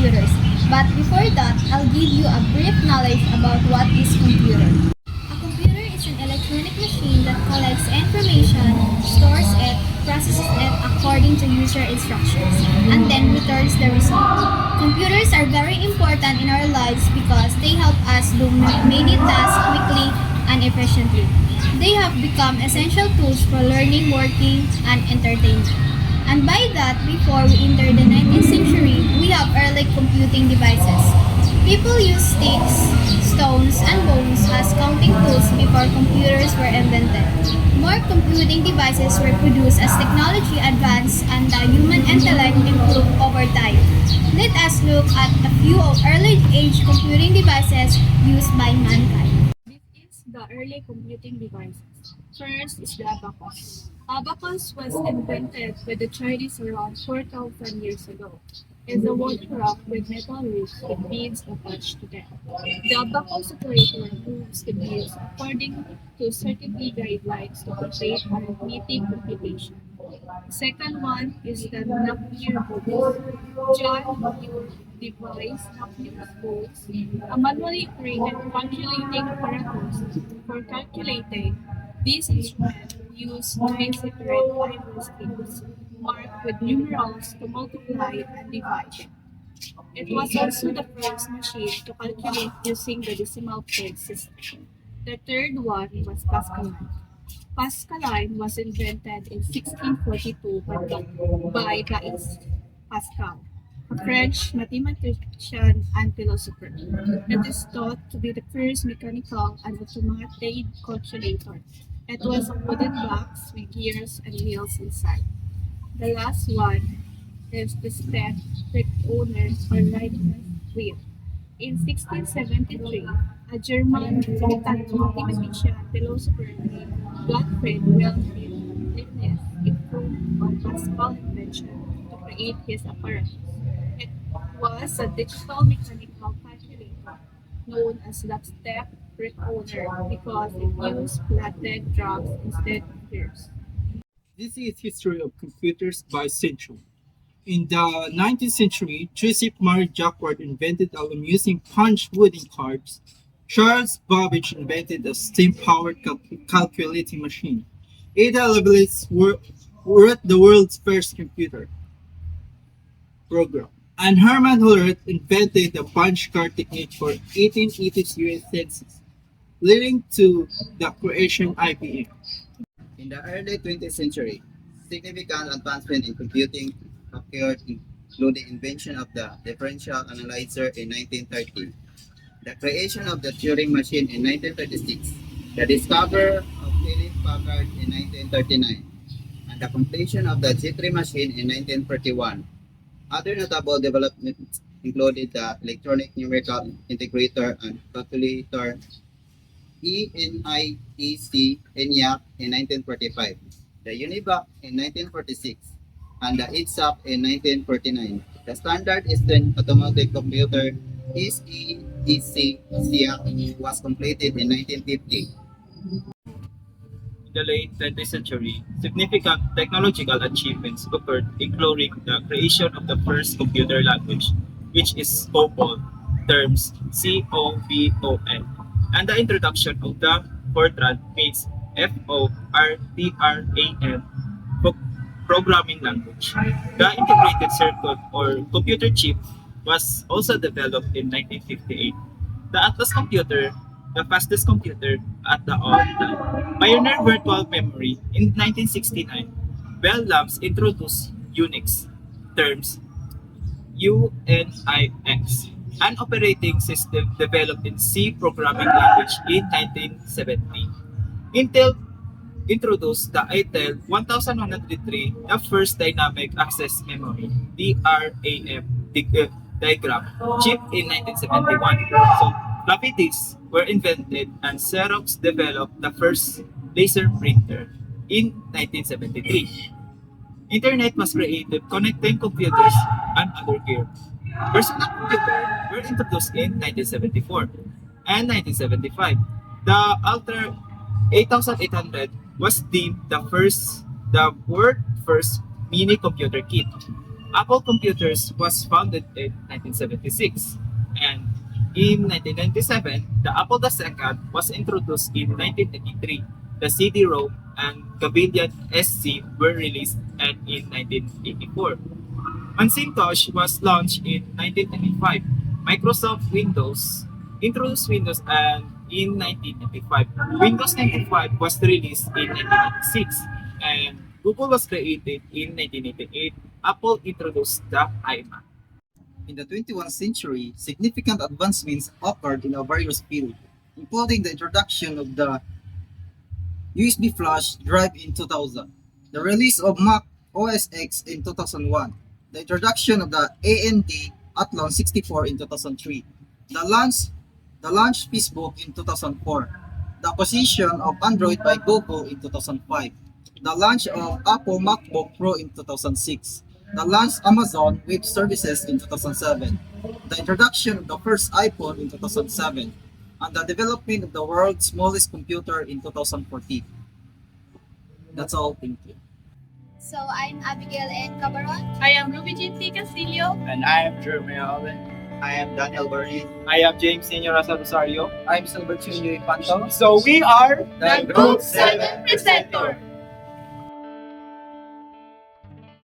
computers. But before that, I'll give you a brief knowledge about what is computer. A computer is an electronic machine that collects information, stores it, processes it according to user instructions, and then returns the result. Computers are very important in our lives because they help us do many tasks quickly and efficiently. They have become essential tools for learning, working, and entertainment. And by that, before we enter the 19th century, we have early computing devices. People used sticks, stones, and bones as counting tools before computers were invented. More computing devices were produced as technology advanced and the human intellect improved over time. Let us look at a few of early age computing devices used by mankind. This is the early computing devices. First is the abacus. Abacus was invented by the Chinese around 4,000 years ago. It's a wooden rock with metal roots with beads attached to them. The abacus operator moves the beads according to certain guidelines to complete arithmetic computation. The second one is the Napier box. John Napier devised Napier's box, a manually operated calculating apparatus for calculating. This instrument used basic red ivory strips marked with numerals to multiply and divide. It was also the first machine to calculate using the decimal point system. The third one was Pascaline. Pascaline was invented in 1642 by Blaise Pascal, a French mathematician and philosopher. It is thought to be the first mechanical and automated calculator. It was a wooden box with gears and wheels inside. The last one is the step brick owner or Leibniz wheel. In 1673, a German mathematician and philosopher named Gottfried Wilhelm Leibniz improved on Pascal's invention to create his apparatus. It was a digital mechanical calculator known as the step brick owner because it used flattened drums instead of gears. This is history of computers by century. In the 19th century, Joseph Marie Jacquard invented aluminum using punch wooden cards. Charles Babbage invented a steam-powered calculating machine. Ada Lovelace wrote the world's first computer program. And Herman Hollerith invented the punch card technique for 1880s US census, leading to the creation of IBM. In the early 20th century, significant advancement in computing occurred, including invention of the differential analyzer in 1930, the creation of the Turing machine in 1936, the discovery of Hewlett Packard in 1939, and the completion of the G3 machine in 1941. Other notable developments included the electronic numerical integrator and calculator ENIAC in 1945, the Univac in 1946, and the ITSAC in 1949. The Standard Eastern Automatic Computer SEEC was completed in 1950. In the late 20th century, significant technological achievements occurred, including the creation of the first computer language, which is COBOL, terms COBOL, and the introduction of the Fortran means FORTRAN programming language. The integrated circuit or computer chip was also developed in 1958. The Atlas computer, the fastest computer at the all time. Pioneer virtual memory in 1969. Bell Labs introduced Unix, terms UNIX, an operating system developed in C programming language in 1970. Intel introduced the Intel 1103, the first dynamic access memory (DRAM) diagram chip in 1971. So floppy disks were invented and Xerox developed the first laser printer in 1973. Internet was created connecting computers and other gear. Personal computers were introduced in 1974 and 1975. The Altair 8800 was deemed the world's first mini computer kit. Apple Computers was founded in 1976, and in 1997, the Apple II was introduced. In 1983, the CD-ROM and Cavillion SC were released, and in 1984, Macintosh was launched in 1995. Microsoft Windows introduced Windows, and in 1995, Windows 95 was released in 1996, and Google was created in 1988. Apple introduced the iMac. In the 21st century, significant advancements occurred in various fields, including the introduction of the USB flash drive in 2000, the release of Mac OS X in 2001, the introduction of the AMD Athlon 64 in 2003, the launch Facebook in 2004, the acquisition of Android by Google in 2005, the launch of Apple MacBook Pro in 2006, the launch Amazon Web Services in 2007, the introduction of the first iPhone in 2007, and the development of the world's smallest computer in 2014. That's all. Thank you. So I'm Abigail N. Cabaron. I am Ruby Jean T. Castillo. And I am Jeremy Alvin. I am Daniel Bernice. I am James Senior Rosario. I'm Silbertino Panto. So we are The Group 7 Presenter.